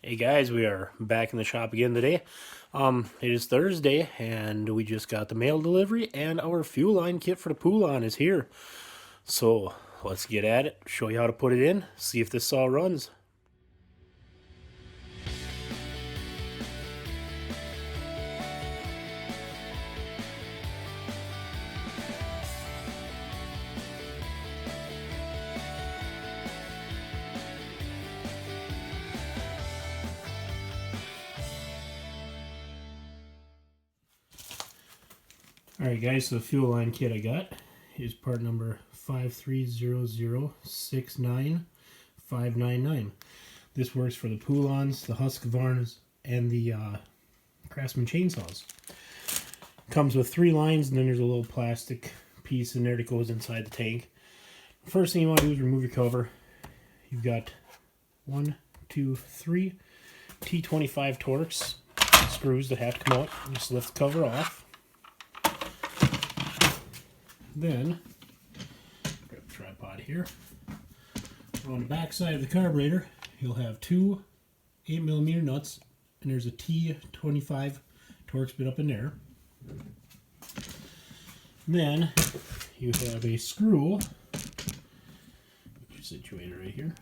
Hey guys, we are back in the shop again today. It is Thursday and we just got the mail delivery and our fuel line kit for the Poulan is here. So let's get at it, show you how to put it in, see if this all runs. Alright guys, so the fuel line kit I got is part number 530069599. This works for the Poulans, the Husqvarnas, and the Craftsman chainsaws. Comes with 3 lines, and then there's a little plastic piece in there that goes inside the tank. First thing you want to do is remove your cover. You've got 1, 2, 3 T25 Torx screws that have to come out. Just lift the cover off. Then, grab the tripod here. On the back side of the carburetor, you'll have 2 8mm nuts, and there's a T25 Torx bit up in there. Then, you have a screw, situated right here,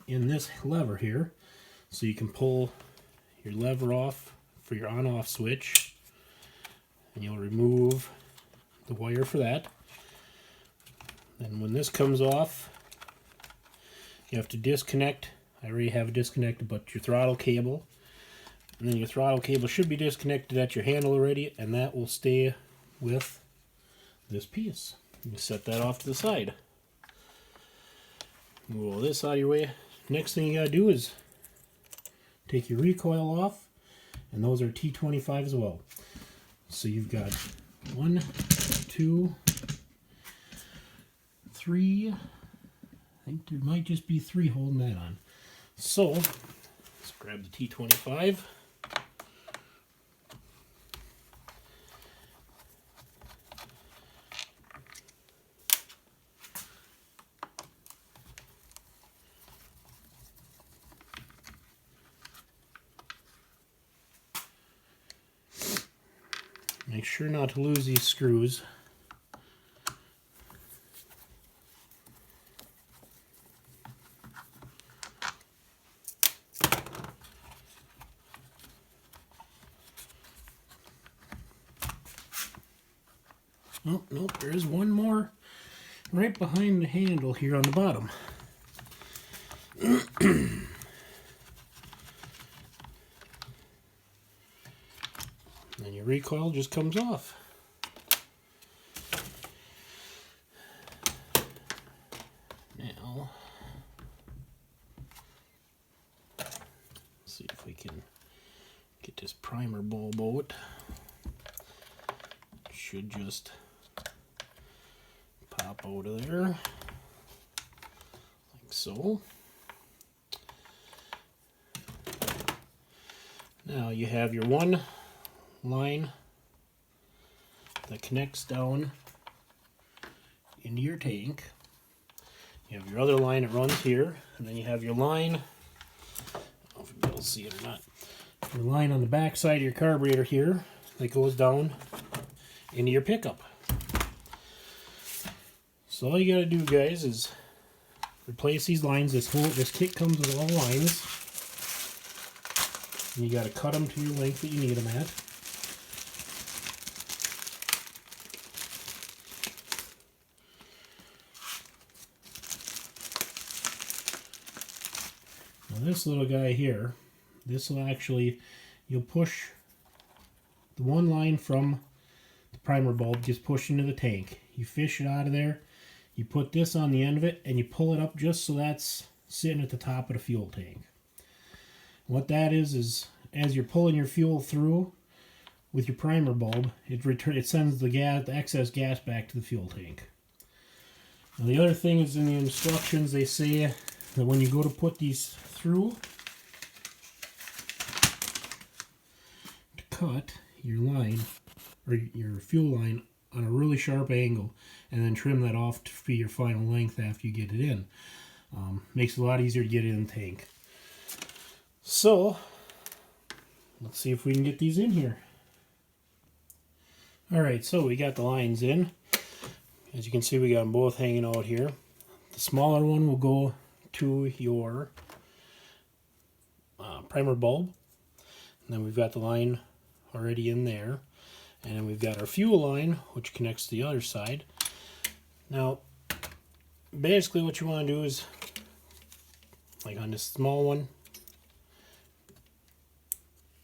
in this lever here, so you can pull your lever off for your on-off switch, and you'll remove the wire for that. And when this comes off, you have to disconnect. I already have it disconnected, but your throttle cable. And then your throttle cable should be disconnected at your handle already, and that will stay with this piece. You set that off to the side. Move all this out of your way. Next thing you gotta do is take your recoil off, and those are T25 as well. So you've got 1, 2, 3, I think there might just be 3 holding that on. So, let's grab the T25. Make sure not to lose these screws. Oh, nope, there is one more right behind the handle here on the bottom. And your recoil just comes off. Now, let's see if we can get this primer bulb out. Should just pop out of there, like so. Now you have your one line that connects down into your tank. You have your other line that runs here, and then you have your line, I don't know if you'll be able to see it or not, your line on the back side of your carburetor here that goes down into your pickup. So all you gotta do, guys, is replace these lines. This kit comes with all lines. And you gotta cut them to your length that you need them at. Now this little guy here, this will actually, you'll push the one line from the primer bulb, just push into the tank. You fish it out of there. You put this on the end of it, and you pull it up just so that's sitting at the top of the fuel tank. What that is as you're pulling your fuel through with your primer bulb, it sends the excess gas back to the fuel tank. Now the other thing is, in the instructions they say that when you go to put these through, to cut your line, or your fuel line, on a really sharp angle, and then trim that off to be your final length after you get it in. Makes it a lot easier to get it in the tank. So let's see if we can get these in here. Alright, so we got the lines in. As you can see, we got them both hanging out here. The smaller one will go to your primer bulb. And then we've got the line already in there. And then we've got our fuel line, which connects to the other side. Now, basically what you want to do is, like on this small one,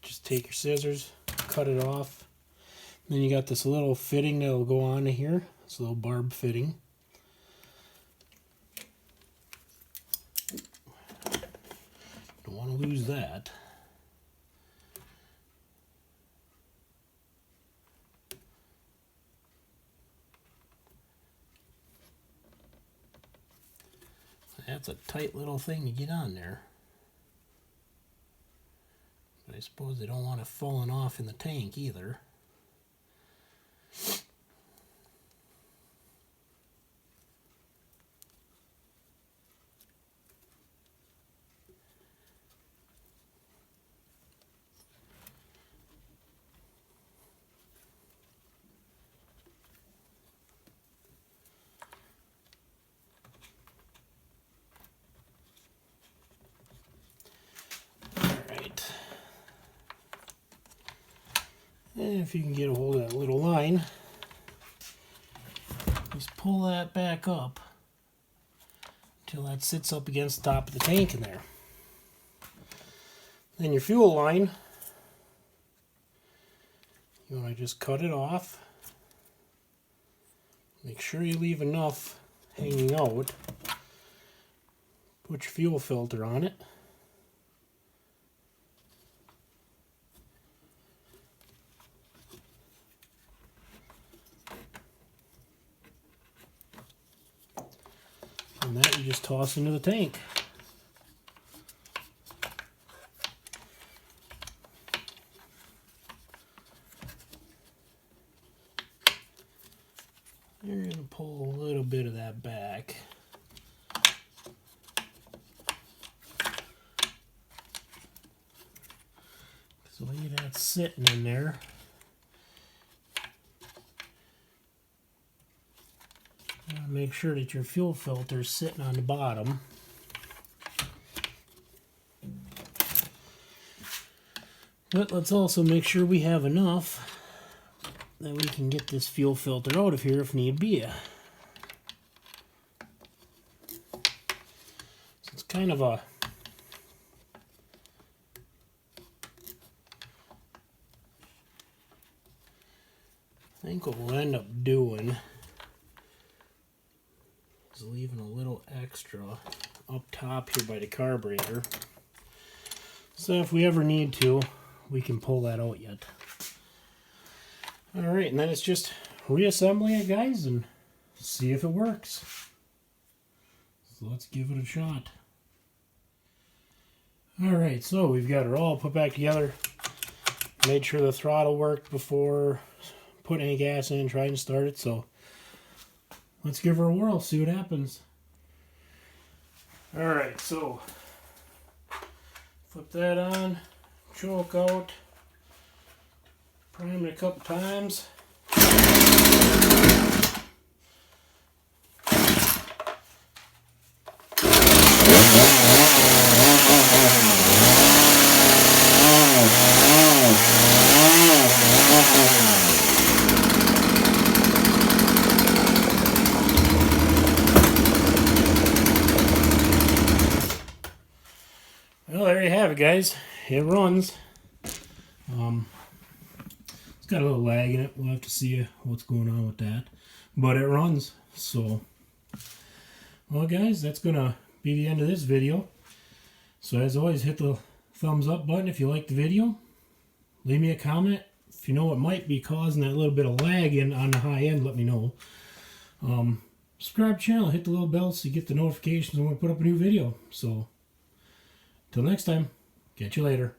just take your scissors, cut it off. Then you got this little fitting that will go on here. It's a little barb fitting. Don't want to lose that. That's a tight little thing to get on there. But I suppose they don't want it falling off in the tank either. And if you can get a hold of that little line, just pull that back up until that sits up against the top of the tank in there. Then your fuel line, you want to just cut it off. Make sure you leave enough hanging out. Put your fuel filter on it. And that you just toss into the tank. You're going to pull a little bit of that back. So the way that's sitting in there, make sure that your fuel filter is sitting on the bottom. But let's also make sure we have enough that we can get this fuel filter out of here if need be. So it's kind of a I think what we'll end up doing is leaving a little extra up top here by the carburetor. So if we ever need to, we can pull that out yet. Alright, and then it's just reassembling it, guys, and see if it works. So let's give it a shot. Alright, so we've got it all put back together. Made sure the throttle worked before putting any gas in and trying to start it, so let's give her a whirl, see what happens. Alright, so flip that on, choke out, prime it a couple times. Well, there you have it, guys. It runs. It's got a little lag in it. We'll have to see what's going on with that. But it runs. So, well, guys, that's going to be the end of this video. So, as always, hit the thumbs up button if you like the video. Leave me a comment. If you know what might be causing that little bit of lag on the high end, let me know. Subscribe to the channel. Hit the little bell so you get the notifications when we put up a new video. So, till next time, catch you later.